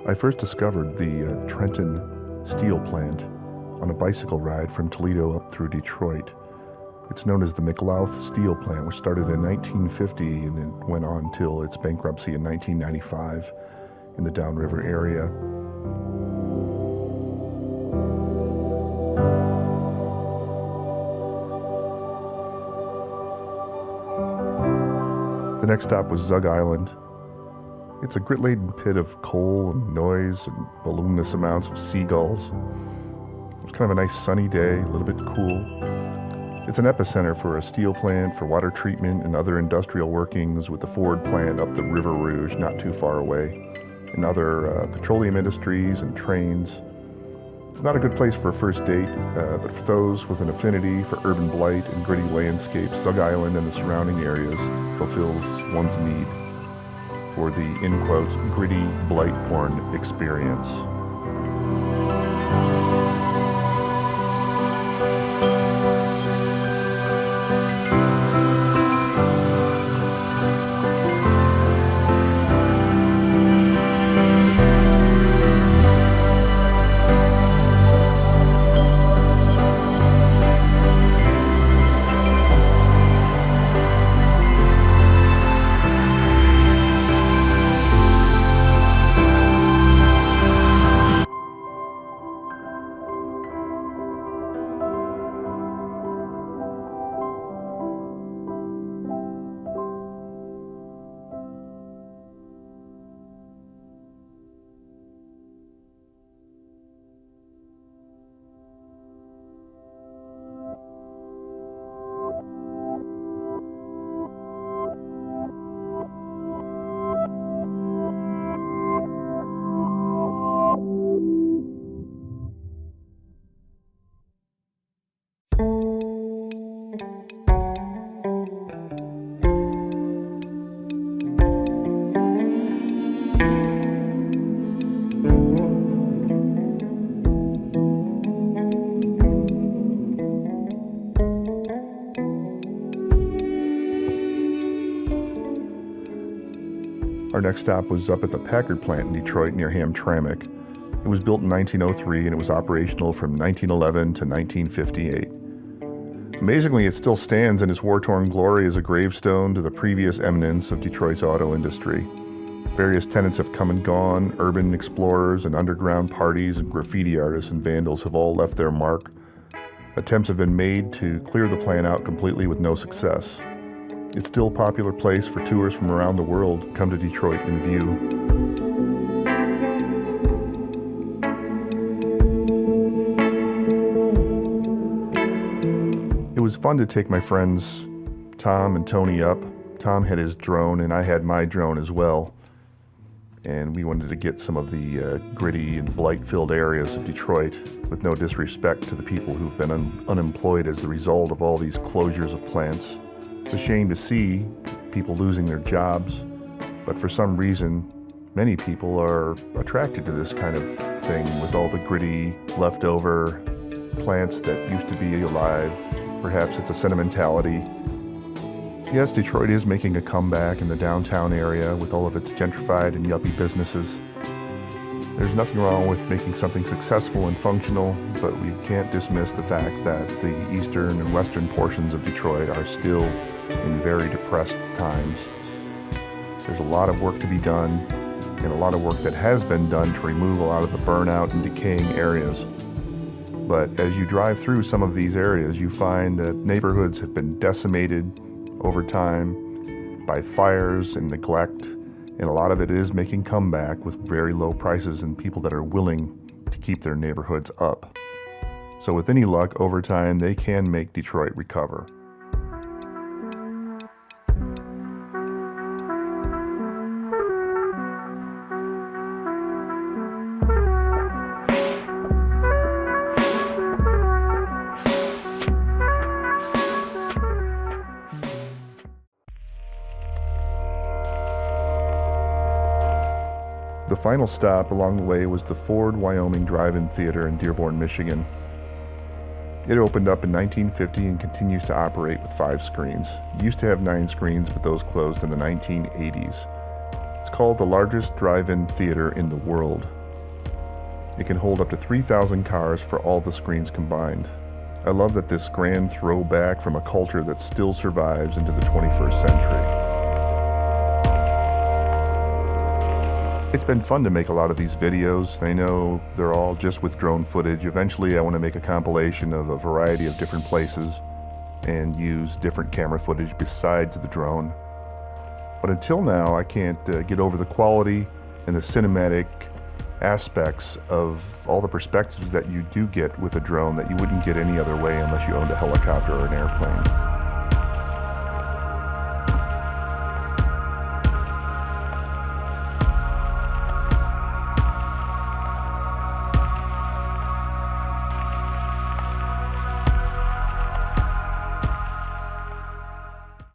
I first discovered the Trenton Steel Plant on a bicycle ride from Toledo up through Detroit. It's known as the McLouth Steel Plant, which started in 1950 and it went on till its bankruptcy in 1995 in the Downriver area. The next stop was Zug Island. It's a grit-laden pit of coal and noise and voluminous amounts of seagulls. It was kind of a nice sunny day, a little bit cool. It's an epicenter for a steel plant, for water treatment and other industrial workings, with the Ford plant up the River Rouge not too far away, and other petroleum industries and trains. It's not a good place for a first date, but for those with an affinity for urban blight and gritty landscapes, Zug Island and the surrounding areas fulfills one's need for the, in quotes, gritty blight porn experience. Our next stop was up at the Packard Plant in Detroit near Hamtramck. It was built in 1903 and it was operational from 1911 to 1958. Amazingly, it still stands in its war-torn glory as a gravestone to the previous eminence of Detroit's auto industry. Various tenants have come and gone, urban explorers and underground parties and graffiti artists and vandals have all left their mark. Attempts have been made to clear the plant out completely with no success. It's still a popular place for tours from around the world to come to Detroit in view. It was fun to take my friends Tom and Tony up. Tom had his drone and I had my drone as well. And we wanted to get some of the gritty and blight-filled areas of Detroit, with no disrespect to the people who've been unemployed as the result of all these closures of plants. It's a shame to see people losing their jobs, but for some reason, many people are attracted to this kind of thing with all the gritty, leftover plants that used to be alive. Perhaps it's a sentimentality. Yes, Detroit is making a comeback in the downtown area with all of its gentrified and yuppie businesses. There's nothing wrong with making something successful and functional, but we can't dismiss the fact that the eastern and western portions of Detroit are still in very depressed times. There's a lot of work to be done, and a lot of work that has been done to remove a lot of the burnout and decaying areas. But as you drive through some of these areas, you find that neighborhoods have been decimated over time by fires and neglect, and a lot of it is making comeback with very low prices and people that are willing to keep their neighborhoods up. So with any luck, over time, they can make Detroit recover. The final stop along the way was the Ford Wyoming Drive-In Theater in Dearborn, Michigan. It opened up in 1950 and continues to operate with 5 screens. It used to have 9 screens, but those closed in the 1980s. It's called the largest drive-in theater in the world. It can hold up to 3,000 cars for all the screens combined. I love that this grand throwback from a culture that still survives into the 21st century. It's been fun to make a lot of these videos. I know they're all just with drone footage. Eventually I want to make a compilation of a variety of different places and use different camera footage besides the drone. But until now I can't get over the quality and the cinematic aspects of all the perspectives that you do get with a drone that you wouldn't get any other way unless you owned a helicopter or an airplane.